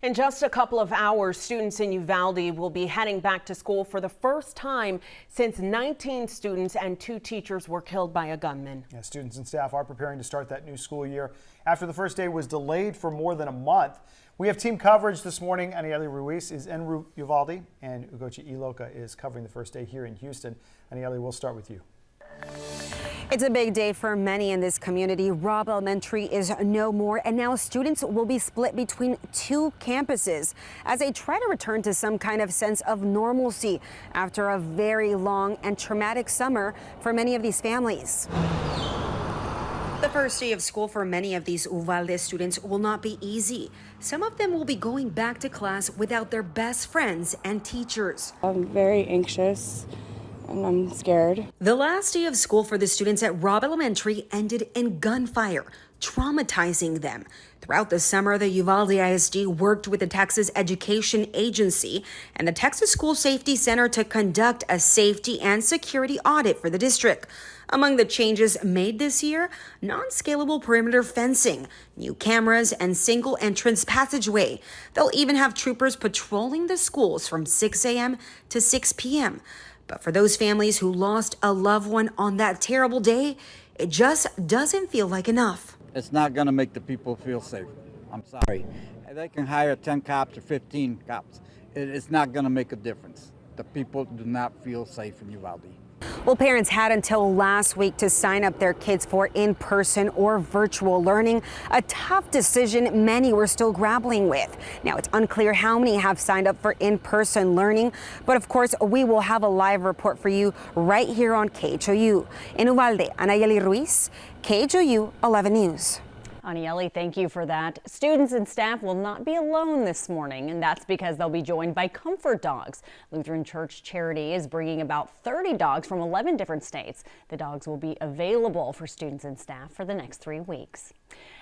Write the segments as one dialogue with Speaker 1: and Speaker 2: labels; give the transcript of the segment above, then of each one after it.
Speaker 1: In just a couple of hours, students in Uvalde will be heading back to school for the first time since 19 students and 2 teachers were killed by a gunman.
Speaker 2: Yeah, students and staff are preparing to start that new school year after the first day was delayed for more than a month. We have team coverage this morning. Anieli Ruiz is en Uvalde, and Ugochi Iloka is covering the first day here in Houston. Anieli, we'll start with you.
Speaker 3: It's a big day for many in this community. Robb Elementary is no more, and now students will be split between 2 campuses as they try to return to some kind of sense of normalcy after a very long and traumatic summer for many of these families. The first day of school for many of these Uvalde students will not be easy. Some of them will be going back to class without their best friends and teachers.
Speaker 4: I'm very anxious. And I'm scared.
Speaker 3: The last day of school for the students at Robb Elementary ended in gunfire, traumatizing them. Throughout the summer, the Uvalde CISD worked with the Texas Education Agency and the Texas School Safety Center to conduct a safety and security audit for the district. Among the changes made this year, non-scalable perimeter fencing, new cameras, and single entrance passageway. They'll even have troopers patrolling the schools from 6 a.m. to 6 p.m. But for those families who lost a loved one on that terrible day, it just doesn't feel like enough.
Speaker 5: It's not going to make the people feel safe. I'm sorry. They can hire 10 cops or 15 cops. It's not going to make a difference. The people do not feel safe in Uvalde.
Speaker 3: Well, parents had until last week to sign up their kids for in-person or virtual learning, a tough decision many were still grappling with. Now, it's unclear how many have signed up for in-person learning, but of course, we will have a live report for you right here on KHOU. In Uvalde, Anieli Ruiz, KHOU 11 News.
Speaker 6: Anieli, thank you for that. Students and staff will not be alone this morning, and that's because they'll be joined by Comfort Dogs. Lutheran Church Charity is bringing about 30 dogs from 11 different states. The dogs will be available for students and staff for the next 3 weeks.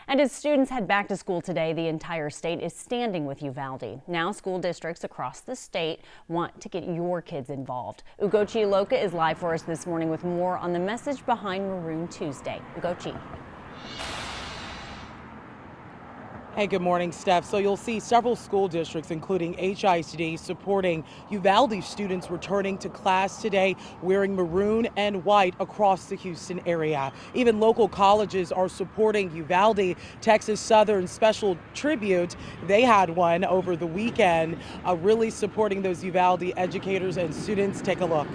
Speaker 6: And as students head back to school today, the entire state is standing with Uvalde. Now school districts across the state want to get your kids involved. Ugochi Iloka is live for us this morning with more on the message behind Maroon Tuesday. Ugochi.
Speaker 7: Hey, good morning, Steph. So you'll see several school districts, including HISD, supporting Uvalde students returning to class today wearing maroon and white across the Houston area. Even local colleges are supporting Uvalde. Texas Southern Special Tribute, they had one over the weekend, really supporting those Uvalde educators and students. Take a look.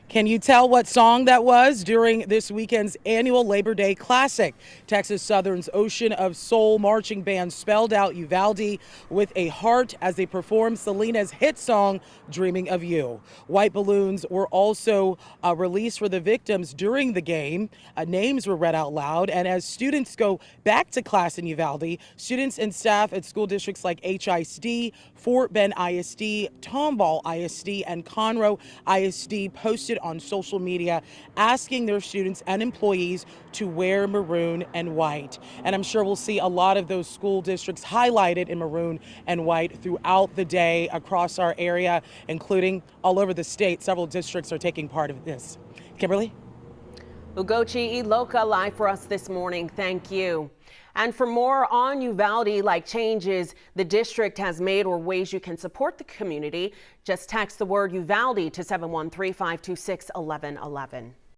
Speaker 7: Can you tell what song that was during this weekend's annual Labor Day Classic? Texas Southern's Ocean of Soul marching band spelled out Uvalde with a heart as they performed Selena's hit song, Dreaming of You. White balloons were also released for the victims during the game. Names were read out loud. And as students go back to class in Uvalde, students and staff at school districts like HISD, Fort Bend ISD, Tomball ISD, and Conroe ISD posted on social media asking their students and employees to wear maroon and white. And I'm sure we'll see a lot of those school districts highlighted in maroon and white throughout the day across our area, including all over the state. Several districts are taking part of this. Kimberly?
Speaker 1: Ugochi Iloka live for us this morning. Thank you. And for more on Uvalde, like changes the district has made or ways you can support the community, just text the word Uvalde to 713-526-1111.